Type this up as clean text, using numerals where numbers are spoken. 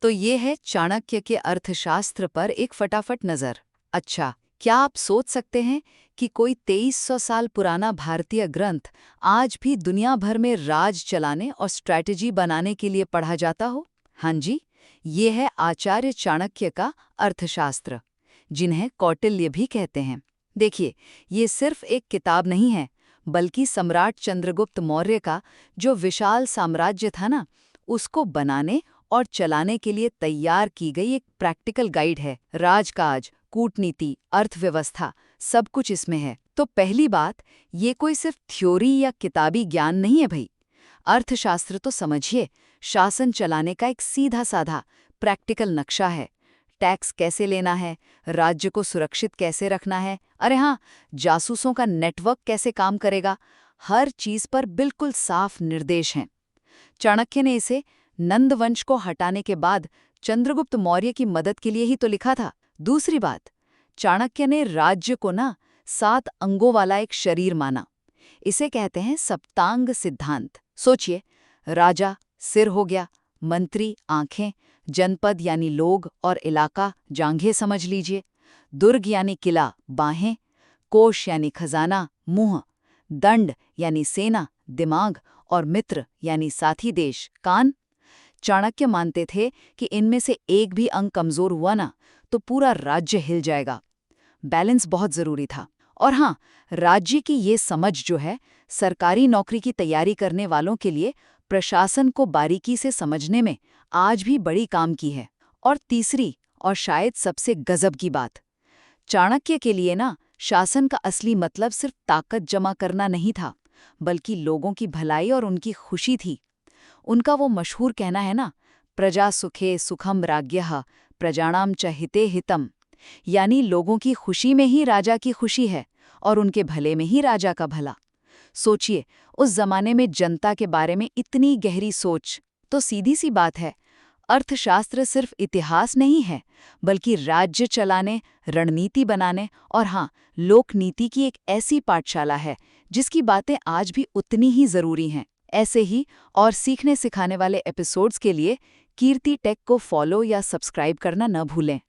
तो ये है चाणक्य के अर्थशास्त्र पर एक फटाफट नज़र। अच्छा, क्या आप सोच सकते हैं कि कोई 2300 साल पुराना भारतीय ग्रंथ आज भी दुनिया भर में राज चलाने और स्ट्रैटेजी बनाने के लिए पढ़ा जाता हो? हाँ जी, ये है आचार्य चाणक्य का अर्थशास्त्र, जिन्हें कौटिल्य भी कहते हैं। देखिए, ये सिर्फ एक किताब नहीं है, बल्कि सम्राट चंद्रगुप्त मौर्य का जो विशाल साम्राज्य था ना, उसको बनाने और चलाने के लिए तैयार की गई एक प्रैक्टिकल गाइड है। राजकाज, कूटनीति, अर्थव्यवस्था, सब कुछ इसमें है। तो पहली बात, ये कोई सिर्फ थ्योरी या किताबी ज्ञान नहीं है भई। अर्थशास्त्र तो समझिए, शासन चलाने का एक सीधा-साधा प्रैक्टिकल नक्शा है। टैक्स कैसे लेना है, राज्य को सुरक्षित कैसे रखना है, अरे हाँ, जासूसों का नेटवर्क कैसे काम करेगा, हर चीज पर बिल्कुल साफ निर्देश हैं। चाणक्य ने इसे नंद वंश को हटाने के बाद चंद्रगुप्त मौर्य की मदद के लिए ही तो लिखा था। दूसरी बात, चाणक्य ने राज्य को ना 7 अंगों वाला एक शरीर माना। इसे कहते हैं सप्तांग सिद्धांत। सोचिए, राजा सिर हो गया, मंत्री आंखें, जनपद यानी लोग और इलाका जांघें समझ लीजिए, दुर्ग यानी किला बाहें, कोश यानी खजाना मुंह, दंड यानी सेना दिमाग और मित्र यानी साथी देश कान। चाणक्य मानते थे कि इनमें से एक भी अंग कमजोर हुआ ना तो पूरा राज्य हिल जाएगा। बैलेंस बहुत जरूरी था। और हाँ, राज्य की ये समझ जो है, सरकारी नौकरी की तैयारी करने वालों के लिए प्रशासन को बारीकी से समझने में आज भी बड़ी काम की है। और तीसरी और शायद सबसे गजब की बात, चाणक्य के लिए ना शासन का असली मतलब सिर्फ ताकत जमा करना नहीं था, बल्कि लोगों की भलाई और उनकी खुशी थी। उनका वो मशहूर कहना है ना, प्रजा सुखे सुखम राज्ञः प्रजाणाम च हिते हितम, यानी लोगों की खुशी में ही राजा की खुशी है और उनके भले में ही राजा का भला। सोचिए, उस जमाने में जनता के बारे में इतनी गहरी सोच। तो सीधी सी बात है, अर्थशास्त्र सिर्फ इतिहास नहीं है, बल्कि राज्य चलाने, रणनीति बनाने और हाँ, लोकनीति की एक ऐसी पाठशाला है जिसकी बातें आज भी उतनी ही जरूरी हैं। ऐसे ही और सीखने सिखाने वाले एपिसोड्स के लिए कीर्ति टेक को फॉलो या सब्सक्राइब करना न भूलें।